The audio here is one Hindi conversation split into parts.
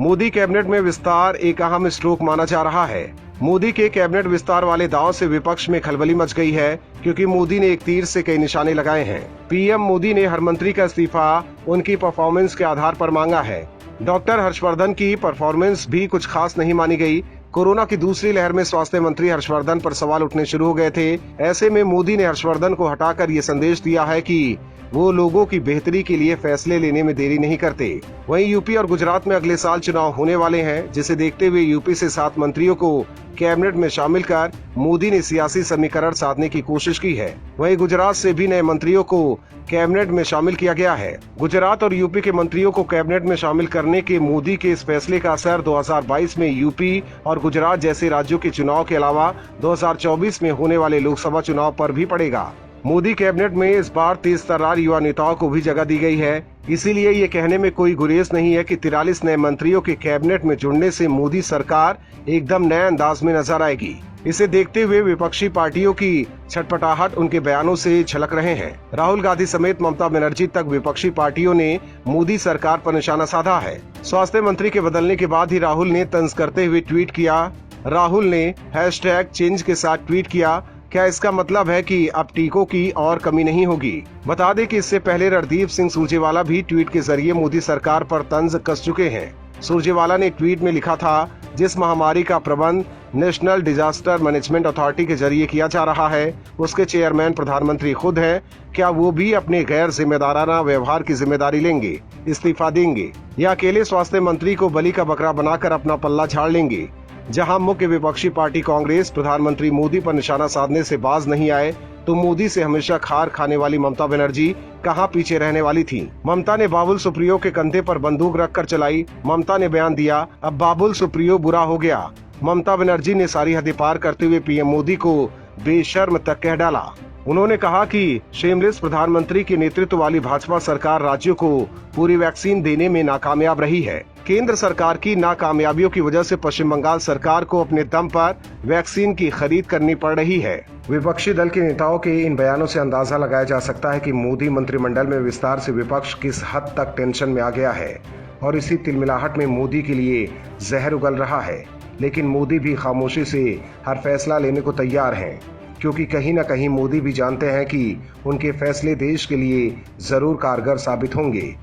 मोदी कैबिनेट में विस्तार एक अहम स्ट्रोक माना जा रहा है। मोदी के कैबिनेट विस्तार वाले दाव से विपक्ष में खलबली मच गई है, क्योंकि मोदी ने एक तीर से कई निशाने लगाए हैं। पीएम मोदी ने हर मंत्री का इस्तीफा उनकी परफॉर्मेंस के आधार पर मांगा है। डॉक्टर हर्षवर्धन की परफॉर्मेंस भी कुछ खास नहीं मानी गई। कोरोना की दूसरी लहर में स्वास्थ्य मंत्री हर्षवर्धन पर सवाल उठने शुरू हो गए थे। ऐसे में मोदी ने हर्षवर्धन को हटाकर ये संदेश दिया है कि वो लोगों की बेहतरी के लिए फैसले लेने में देरी नहीं करते। वहीं यूपी और गुजरात में अगले साल चुनाव होने वाले हैं, जिसे देखते हुए यूपी से 7 मंत्रियों को कैबिनेट में शामिल कर मोदी ने सियासी समीकरण साधने की कोशिश की है। वहीं गुजरात से भी नए मंत्रियों को कैबिनेट में शामिल किया गया है। गुजरात और यूपी के मंत्रियों को कैबिनेट में शामिल करने के मोदी के इस फैसले का असर 2022 में यूपी और गुजरात जैसे राज्यों के चुनाव के अलावा 2024 में होने वाले लोकसभा चुनाव पर भी पड़ेगा। मोदी कैबिनेट में इस बार तेज तर्रार युवा नेताओं को भी जगह दी गई है। इसीलिए ये कहने में कोई गुरेज नहीं है कि 43 नए मंत्रियों के कैबिनेट में जुड़ने से मोदी सरकार एकदम नए अंदाज में नजर आएगी। इसे देखते हुए विपक्षी पार्टियों की छटपटाहट उनके बयानों से झलक रहे हैं। राहुल गांधी समेत ममता बनर्जी तक विपक्षी पार्टियों ने मोदी सरकार पर निशाना साधा है। स्वास्थ्य मंत्री के बदलने के बाद ही राहुल ने तंज करते हुए ट्वीट किया। राहुल ने #चेंज के साथ ट्वीट किया। क्या इसका मतलब है कि अब टीकों की और कमी नहीं होगी? बता दें कि इससे पहले रणदीप सिंह सुरजेवाला भी ट्वीट के जरिए मोदी सरकार पर तंज कस चुके हैं। सुरजेवाला ने ट्वीट में लिखा था, जिस महामारी का प्रबंध नेशनल डिजास्टर मैनेजमेंट अथॉरिटी के जरिए किया जा रहा है, उसके चेयरमैन प्रधानमंत्री खुद हैं। क्या वो भी अपने गैर जिम्मेदाराना व्यवहार की जिम्मेदारी लेंगे, इस्तीफा देंगे, या अकेले स्वास्थ्य मंत्री को बलि का बकरा बनाकर अपना पल्ला झाड़ लेंगे? जहां मुख्य विपक्षी पार्टी कांग्रेस प्रधानमंत्री मोदी पर निशाना साधने से बाज नहीं आए, तो मोदी से हमेशा खार खाने वाली ममता बनर्जी कहां पीछे रहने वाली थी? ममता ने बाबुल सुप्रियो के कंधे पर बंदूक रखकर चलाई। ममता ने बयान दिया, अब बाबुल सुप्रियो बुरा हो गया। ममता बनर्जी ने सारी हदें पार करते हुए पीएम मोदी को बेशर्म तक कह डाला। उन्होंने कहा कि शेमलेस प्रधानमंत्री के नेतृत्व वाली भाजपा सरकार राज्यों को पूरी वैक्सीन देने में नाकामयाब रही है। केंद्र सरकार की नाकामयाबियों की वजह से पश्चिम बंगाल सरकार को अपने दम पर वैक्सीन की खरीद करनी पड़ रही है। विपक्षी दल के नेताओं के इन बयानों से अंदाजा लगाया जा सकता है कि मोदी मंत्रिमंडल में विस्तार से विपक्ष किस हद तक टेंशन में आ गया है और इसी तिलमिलाहट में मोदी के लिए जहर उगल रहा है। लेकिन मोदी भी खामोशी से हर फैसला लेने को तैयार हैं, क्योंकि कहीं न कहीं मोदी भी जानते हैं कि उनके फैसले देश के लिए जरूर कारगर साबित होंगे।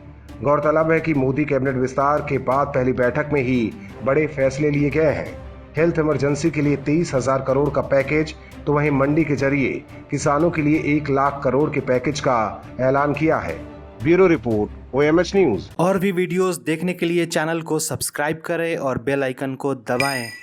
गौरतलब है कि मोदी कैबिनेट विस्तार के बाद पहली बैठक में ही बड़े फैसले लिए गए हैं। हेल्थ इमरजेंसी के लिए 23,000 करोड़ का पैकेज, तो वहीं मंडी के जरिए किसानों के लिए 1 लाख करोड़ के पैकेज का ऐलान किया है। Bureau report, OMH news. और भी वीडियोस देखने के लिए चैनल को सब्सक्राइब करें और बेल आइकन को दबाएं।